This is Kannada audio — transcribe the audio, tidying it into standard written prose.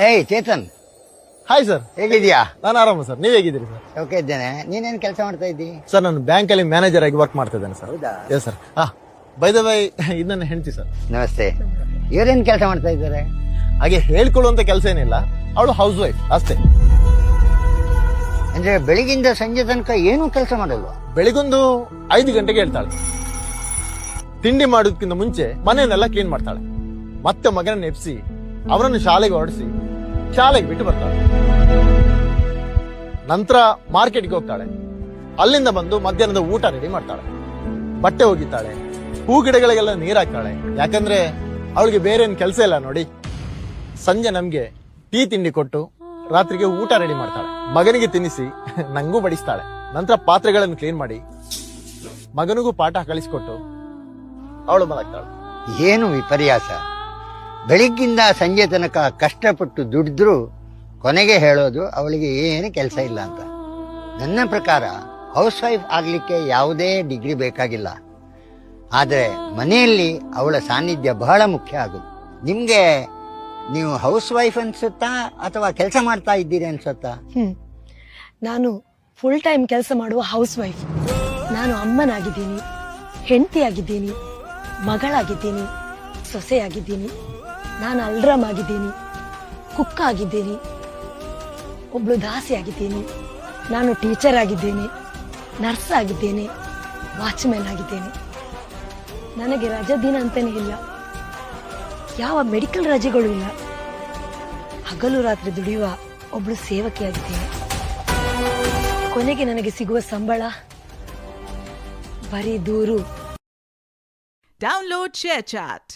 ಏಯ್ ಚೇತನ್, ಹಾಯ್ ಸರ್, ಹೇಗಿದ್ಯಾ? ನಾನು ಆರಾಮ ಸರ್. ನೀವ್ ಹೇಗಿದ್ದೀರಿ ಸರ್? ಓಕೆ ಇದ್ದೇನೆ. ನೀನೇನ್ ಕೆಲಸ ಮಾಡ್ತಾ ಇದ್ದಿ? ಸರ್, ನಾನು ಬ್ಯಾಂಕ್ ಅಲ್ಲಿ ಮ್ಯಾನೇಜರ್ ಆಗಿ ವರ್ಕ್ ಮಾಡ್ತಾ ಇದ್ದೇನೆ ಸರ್. ಹೌದಾ? Yes sir. By the by, ಇದು ನನ್ನ ಹೆಂಡತಿ ಸರ್. ನಮಸ್ತೆ. ಇವರೇನ್ ಕೆಲಸ ಮಾಡ್ತಾ ಇದ್ದಾರೆ? ಹಾಗೆ ಹೇಳ್ಕೊಳ್ಳುವಂತ ಕೆಲಸ ಏನಿಲ್ಲ, ಅವಳು ಹೌಸ್ ವೈಫ್ ಅಷ್ಟೇ. ಅಂದ್ರೆ ಬೆಳಿಗ್ಗಿಂದ ಸಂಜೆ ತನಕ ಏನೂ ಕೆಲಸ ಮಾಡಲ್ವಾ? ಬೆಳಿಗೊಂದು 5 ಗಂಟೆಗೆ ಹೇಳ್ತಾಳೆ. ತಿಂಡಿ ಮಾಡೋದಕ್ಕಿಂತ ಮುಂಚೆ ಮನೆಯನ್ನೆಲ್ಲ ಕ್ಲೀನ್ ಮಾಡ್ತಾಳೆ. ಮತ್ತೆ ಮಗನ ನೆಪ್ಸಿ ಅವರನ್ನು ಶಾಲೆಗೆ ಹೊರಡಿಸಿ ಶಾಲೆಗೆ ಬಿಟ್ಟು ಬರ್ತಾಳೆ. ನಂತರ ಮಾರ್ಕೆಟ್ಗೆ ಹೋಗ್ತಾಳೆ. ಅಲ್ಲಿಂದ ಬಂದು ಮಧ್ಯಾಹ್ನದ ಊಟ ರೆಡಿ ಮಾಡ್ತಾಳೆ, ಬಟ್ಟೆ ಒಗಿತಾಳೆ, ಹೂ ಗಿಡಗಳಿಗೆಲ್ಲ ನೀರ್ ಹಾಕ್ತಾಳೆ. ಯಾಕಂದ್ರೆ ಅವಳಿಗೆ ಬೇರೆ ಏನ್ ಕೆಲಸ ಇಲ್ಲ ನೋಡಿ. ಸಂಜೆ ನಮ್ಗೆ ಟೀ ತಿಂಡಿ ಕೊಟ್ಟು ರಾತ್ರಿಗೆ ಊಟ ರೆಡಿ ಮಾಡ್ತಾಳೆ. ಮಗನಿಗೆ ತಿನ್ನಿಸಿ ನಂಗೂ ಬಡಿಸ್ತಾಳೆ. ನಂತರ ಪಾತ್ರೆಗಳನ್ನು ಕ್ಲೀನ್ ಮಾಡಿ ಮಗನಿಗೂ ಪಾಠ ಕಲಿಸ್ಕೊಟ್ಟು ಅವಳು ಮಲಗ್ತಾಳೆ. ಏನು ವಿಪರ್ಯಾಸ! ಬೆಳಿಗ್ಗಿಂದ ಸಂಜೆ ತನಕ ಕಷ್ಟಪಟ್ಟು ದುಡಿದ್ರು ಕೊನೆಗೆ ಹೇಳೋದು ಅವಳಿಗೆ ಏನು ಕೆಲಸ ಇಲ್ಲ ಅಂತ. ನನ್ನ ಪ್ರಕಾರ ಹೌಸ್ ವೈಫ್ ಆಗ್ಲಿಕ್ಕೆ ಯಾವುದೇ ಡಿಗ್ರಿ ಬೇಕಾಗಿಲ್ಲ. ಆದರೆ ಮನೆಯಲ್ಲಿ ಅವಳ ಸಾನ್ನಿಧ್ಯ ಬಹಳ ಮುಖ್ಯ ಆಗುತ್ತೆ. ನಿಮ್ಗೆ ನೀವು ಹೌಸ್ ವೈಫ್ ಅನ್ಸುತ್ತಾ ಅಥವಾ ಕೆಲಸ ಮಾಡ್ತಾ ಇದ್ದೀರಿ ಅನ್ಸುತ್ತಾ? ನಾನು ಫುಲ್ ಟೈಮ್ ಕೆಲಸ ಮಾಡುವ ಹೌಸ್ ವೈಫ್. ನಾನು ಅಮ್ಮನಾಗಿದ್ದೀನಿ, ಹೆಂಡತಿಯಾಗಿದ್ದೀನಿ, ಮಗಳಾಗಿದ್ದೀನಿ, ಸೊಸೆಯಾಗಿದ್ದೀನಿ. ನಾನು ಅಲ್ರಾಮ್ ಆಗಿದ್ದೀನಿ, ಕುಕ್ ಆಗಿದ್ದೀನಿ, ಒಬ್ಳು ದಾಸಿ ಆಗಿದ್ದೀನಿ. ನಾನು ಟೀಚರ್ ಆಗಿದ್ದೇನೆ, ನರ್ಸ್ ಆಗಿದ್ದೇನೆ, ವಾಚ್ಮ್ಯಾನ್ ಆಗಿದ್ದೇನೆ. ನನಗೆ ರಜಾ ದಿನ ಅಂತಾನೆ ಇಲ್ಲ, ಯಾವ ಮೆಡಿಕಲ್ ರಜೆಗಳು ಇಲ್ಲ. ಹಗಲು ರಾತ್ರಿ ದುಡಿಯುವ ಒಬ್ಳು ಸೇವಕಿಯಾಗಿದ್ದೇನೆ. ಕೊನೆಗೆ ನನಗೆ ಸಿಗುವ ಸಂಬಳ ಬರೀ ದೂರು. Download ShareChat.